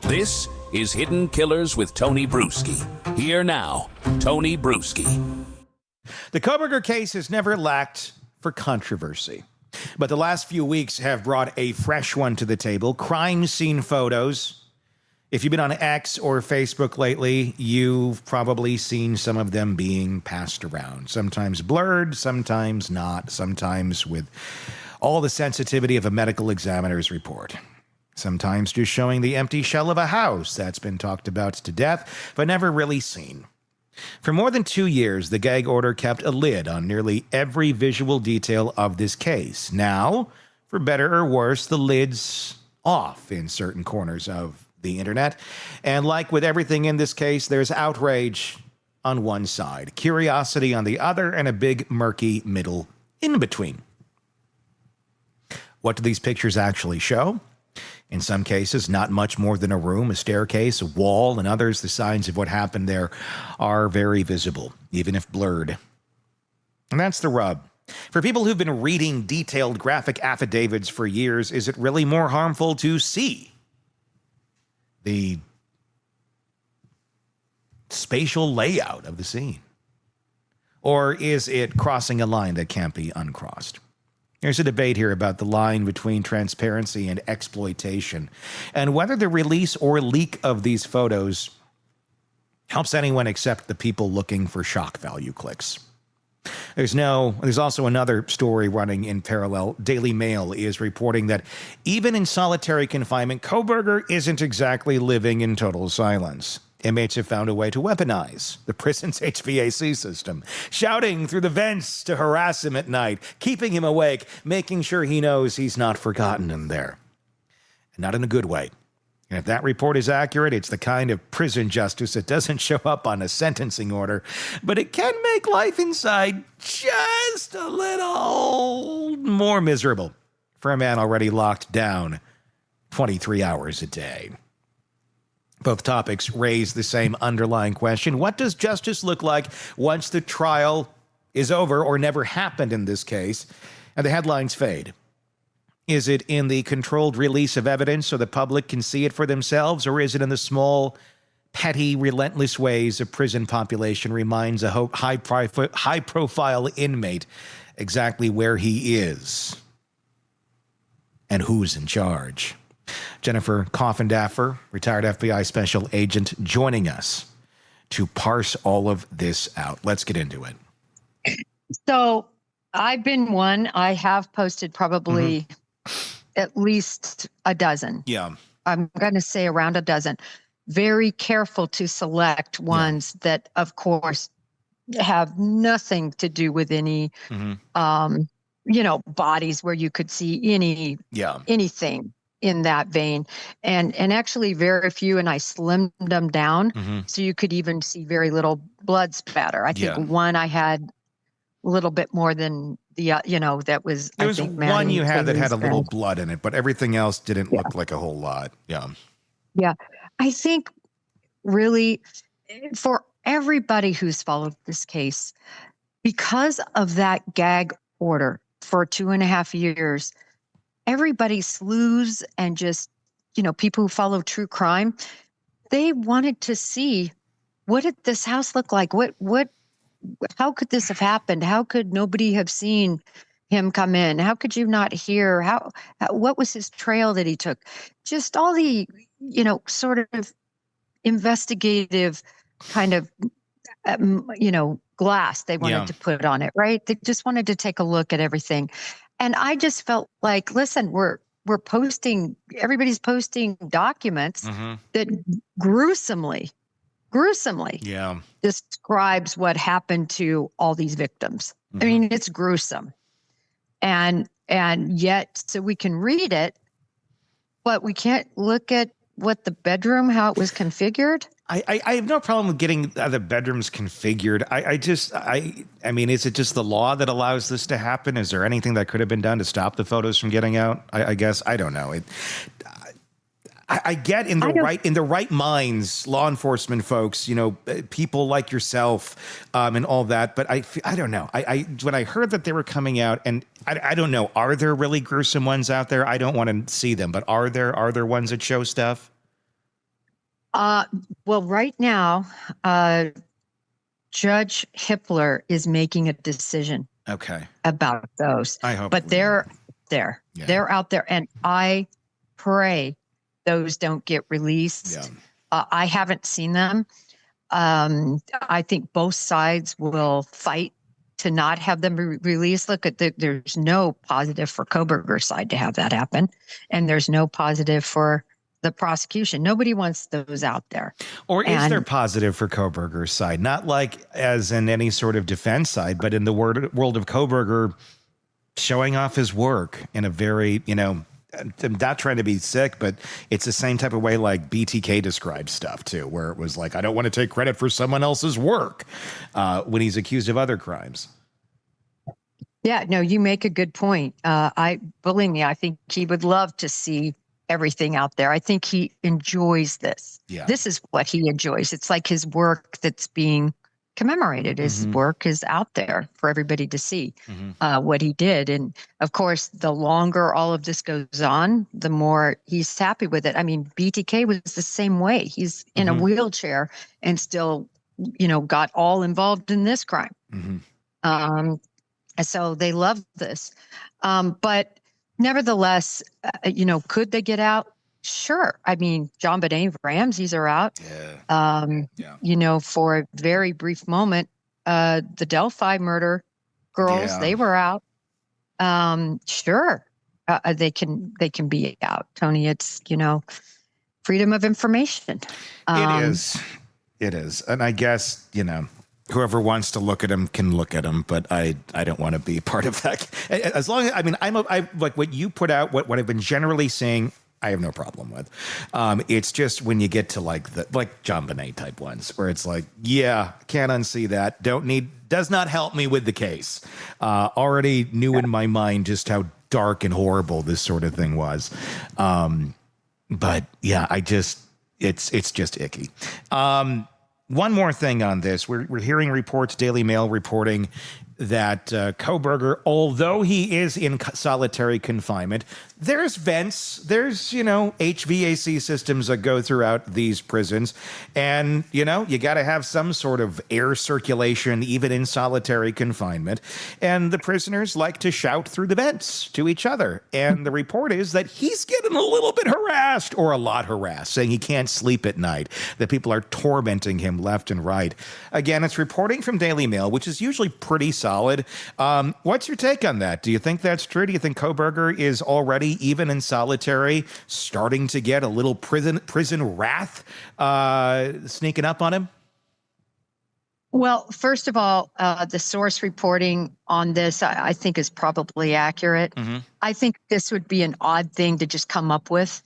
This is Hidden Killers with Tony Bruschi. Here now, Tony Bruschi. The Kohberger case has never lacked for controversy, but the last few weeks have brought a fresh one to the table. Crime scene photos. If you've been on X or Facebook lately, you've probably seen some of them being passed around. Sometimes blurred, sometimes not, sometimes with all the sensitivity of a medical examiner's report. Sometimes just showing the empty shell of a house that's been talked about to death, but never really seen. For more than 2 years, the gag order kept a lid on nearly every visual detail of this case. Now, for better or worse, the lid's off in certain corners of the internet. And like with everything in this case, there's outrage on one side, curiosity on the other, and a big murky middle in between. What do these pictures actually show? In some cases, not much more than a room, a staircase, a wall, and others, the signs of what happened there are very visible, even if blurred. And that's the rub. For people who've been reading detailed graphic affidavits for years, is it really more harmful to see the spatial layout of the scene? Or is it crossing a line that can't be uncrossed? There's a debate here about the line between transparency and exploitation, and whether the release or leak of these photos helps anyone except the people looking for shock value clicks. There's also another story running in parallel. Daily Mail is reporting that even in solitary confinement, Kohberger isn't exactly living in total silence. Inmates have found a way to weaponize the prison's HVAC system, shouting through the vents to harass him at night, keeping him awake, making sure he knows he's not forgotten in there. And not in a good way. And if that report is accurate, it's the kind of prison justice that doesn't show up on a sentencing order, but it can make life inside just a little more miserable for a man already locked down 23 hours a day. Both topics raise the same underlying question. What does justice look like once the trial is over, or never happened in this case, and the headlines fade? Is it in the controlled release of evidence so the public can see it for themselves, or is it in the small, petty, relentless ways a prison population reminds a high-profile inmate exactly where he is and who's in charge? Jennifer Coffindaffer, retired FBI special agent, joining us to parse all of this out. Let's get into it. So I've been one. I have posted probably at least a dozen. Yeah. I'm going to say around a dozen. Very careful to select ones that, of course, have nothing to do with any, bodies where you could see anything in that vein, and actually very few, and I slimmed them down so you could even see very little blood spatter. I think one I had a little bit more than the that was. There was one you had that had a little blood in it, but everything else didn't look like a whole lot. Yeah. I think really for everybody who's followed this case, because of that gag order for 2.5 years. Everybody, sleuths and just, people who follow true crime, they wanted to see, what did this house look like? How could this have happened? How could nobody have seen him come in? How could you not hear? What was his trail that he took? Just all the, sort of investigative kind of, glass they wanted to put on it, right? They just wanted to take a look at everything. And I just felt like, listen, we're posting, everybody's posting documents that gruesomely describes what happened to all these victims. I mean, it's gruesome. And yet, so we can read it, but we can't look at what the bedroom, how it was configured. I have no problem with getting the bedrooms configured. I mean, is it just the law that allows this to happen? Is there anything that could have been done to stop the photos from getting out? I guess I don't know. I get in the right minds, law enforcement folks, people like yourself, and all that. But I don't know. When I heard that they were coming out, and I don't know, are there really gruesome ones out there? I don't want to see them, but are there ones that show stuff? Well, right now, Judge Hippler is making a decision Okay. about those. I hope. But they're there. Yeah. They're out there. And I pray those don't get released. Yeah. I haven't seen them. I think both sides will fight to not have them released. Look at there's no positive for Kohberger's side to have that happen. And there's no positive for the prosecution. Nobody wants those out there. Or is there positive for Kohberger's side? Not like as in any sort of defense side, but in the world of Kohberger showing off his work in a very, I'm not trying to be sick, but it's the same type of way like BTK described stuff too, where it was like, I don't want to take credit for someone else's work when he's accused of other crimes. Yeah, no, you make a good point. Believe me, I think he would love to see everything out there. I think he enjoys this. Yeah. This is what he enjoys. It's like his work that's being commemorated. His work is out there for everybody to see what he did. And of course, the longer all of this goes on, the more he's happy with it. I mean, BTK was the same way. He's in a wheelchair and still, got all involved in this crime. So they love this. But nevertheless, could they get out? Sure. I mean, John Benet Ramsey's are out. Yeah. For a very brief moment, the Delphi murder girls, they were out. Sure. They can be out. Tony, it's, freedom of information. It is. And I guess, whoever wants to look at him can look at him, but I don't want to be part of that. As long as, I like what you put out, what I've been generally saying, I have no problem with. It's just when you get to like John Benet type ones where it's like, yeah, can't unsee that. Does not help me with the case. Already knew in my mind just how dark and horrible this sort of thing was. But yeah, it's just icky. One more thing on this. We're hearing reports, Daily Mail reporting that Kohberger, although he is in solitary confinement, there's vents, there's, HVAC systems that go throughout these prisons. And, you got to have some sort of air circulation, even in solitary confinement. And the prisoners like to shout through the vents to each other. And the report is that he's getting a little bit harassed, or a lot harassed, saying he can't sleep at night, that people are tormenting him left and right. Again, it's reporting from Daily Mail, which is usually pretty solid. What's your take on that? Do you think that's true? Do you think Kohberger is already, even in solitary, starting to get a little prison wrath sneaking up on him? Well, first of all, the source reporting on this, I think, is probably accurate. I think this would be an odd thing to just come up with.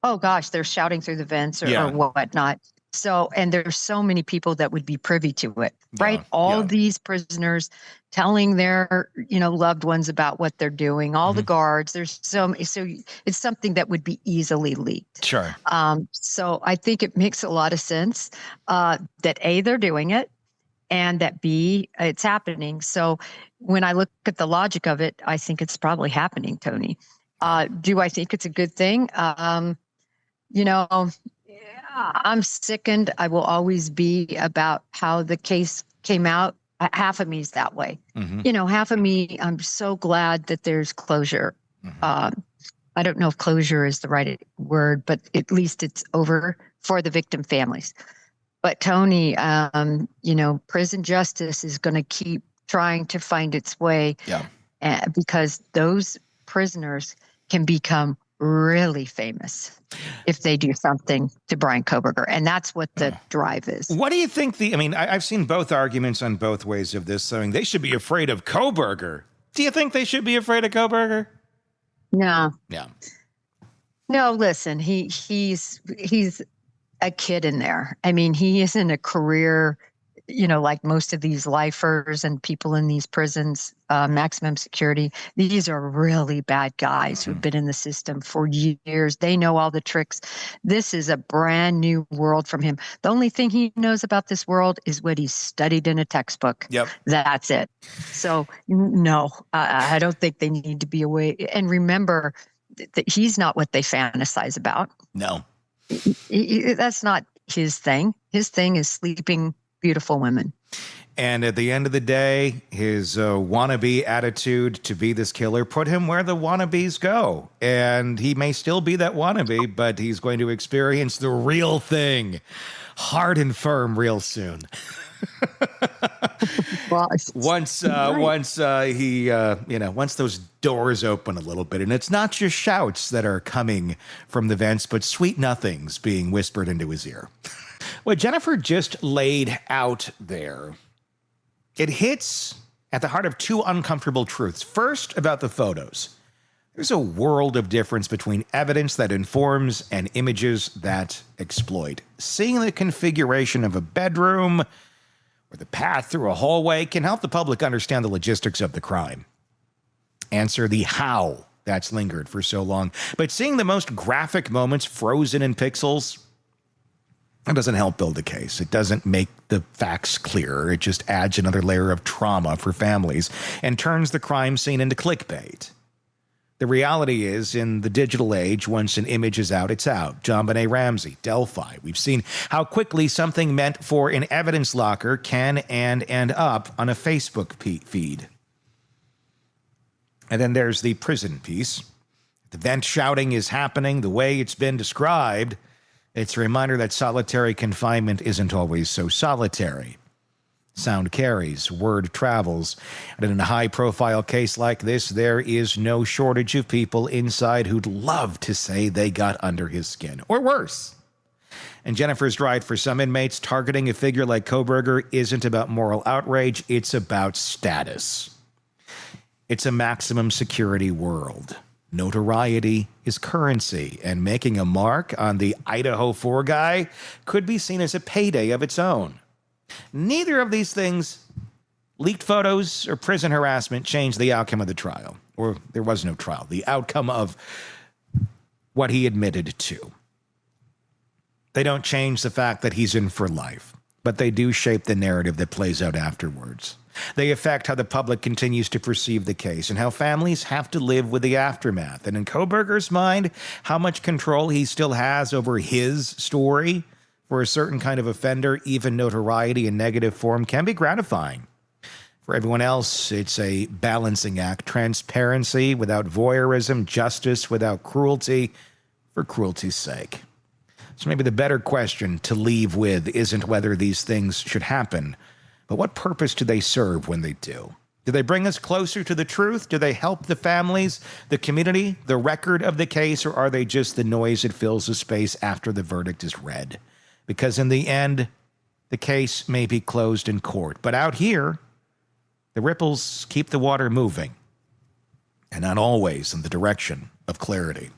Oh gosh, they're shouting through the vents or whatnot. So, and there's so many people that would be privy to it, right? All these prisoners telling their, loved ones about what they're doing, all the guards, there's so it's something that would be easily leaked. Sure. So I think it makes a lot of sense that A, they're doing it, and that B, it's happening. So when I look at the logic of it, I think it's probably happening, Tony. Do I think it's a good thing? I'm sickened. I will always be about how the case came out. Half of me is that way. Half of me, I'm so glad that there's closure. I don't know if closure is the right word, but at least it's over for the victim families. But Tony, prison justice is going to keep trying to find its way because those prisoners can become really famous if they do something to Brian Kohberger. And that's what the drive is. What do you think I've seen both arguments on both ways of this, saying they should be afraid of Kohberger. Do you think they should be afraid of Kohberger? No. Yeah. No, listen, he's a kid in there. I mean, he isn't a career, like most of these lifers and people in these prisons, maximum security. These are really bad guys who've been in the system for years. They know all the tricks. This is a brand new world from him. The only thing he knows about this world is what he's studied in a textbook. Yep. That's it. So no, I don't think they need to be away. And remember that he's not what they fantasize about. No. That's not his thing. His thing is sleeping beautiful women. And at the end of the day, his wannabe attitude to be this killer put him where the wannabes go. And he may still be that wannabe, but he's going to experience the real thing, hard and firm, real soon. Well, once those doors open a little bit, and it's not just shouts that are coming from the vents, but sweet nothings being whispered into his ear. What Jennifer just laid out there, it hits at the heart of two uncomfortable truths. First, about the photos. There's a world of difference between evidence that informs and images that exploit. Seeing the configuration of a bedroom or the path through a hallway can help the public understand the logistics of the crime. Answer the how that's lingered for so long. But seeing the most graphic moments frozen in pixels, that doesn't help build a case. It doesn't make the facts clearer. It just adds another layer of trauma for families and turns the crime scene into clickbait. The reality is, in the digital age, once an image is out, it's out. JonBenet Ramsey, Delphi. We've seen how quickly something meant for an evidence locker can and end up on a Facebook feed. And then there's the prison piece. The vent shouting is happening the way it's been described. It's a reminder that solitary confinement isn't always so solitary. Sound carries, word travels, and in a high-profile case like this, there is no shortage of people inside who'd love to say they got under his skin, or worse. And Jennifer's right, for some inmates, targeting a figure like Kohberger isn't about moral outrage, it's about status. It's a maximum security world. Notoriety is currency, and making a mark on the Idaho Four guy could be seen as a payday of its own. Neither of these things, leaked photos or prison harassment, changed the outcome of the trial. Or there was no trial. The outcome of what he admitted to. They don't change the fact that he's in for life, but they do shape the narrative that plays out afterwards. They affect how the public continues to perceive the case and how families have to live with the aftermath. And in Kohberger's mind, how much control he still has over his story for a certain kind of offender, even notoriety in negative form, can be gratifying. For everyone else, it's a balancing act. Transparency without voyeurism, justice without cruelty, for cruelty's sake. So maybe the better question to leave with isn't whether these things should happen, but what purpose do they serve when they do? Do they bring us closer to the truth? Do they help the families, the community, the record of the case, or are they just the noise that fills the space after the verdict is read? Because in the end, the case may be closed in court. But out here, the ripples keep the water moving, and not always in the direction of clarity.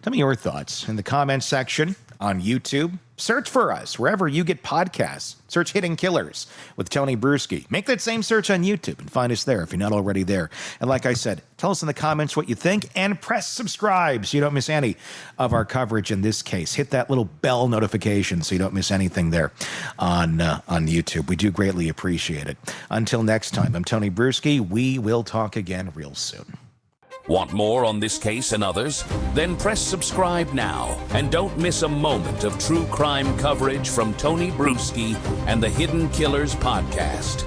Tell me your thoughts in the comments section on YouTube. Search for us wherever you get podcasts. Search Hidden Killers with Tony Bruschi. Make that same search on YouTube and find us there if you're not already there. And like I said, tell us in the comments what you think and press subscribe so you don't miss any of our coverage in this case. Hit that little bell notification so you don't miss anything there on YouTube. We do greatly appreciate it. Until next time, I'm Tony Bruschi. We will talk again real soon. Want more on this case and others? Then press subscribe now and don't miss a moment of true crime coverage from Tony Bruschi and the Hidden Killers podcast.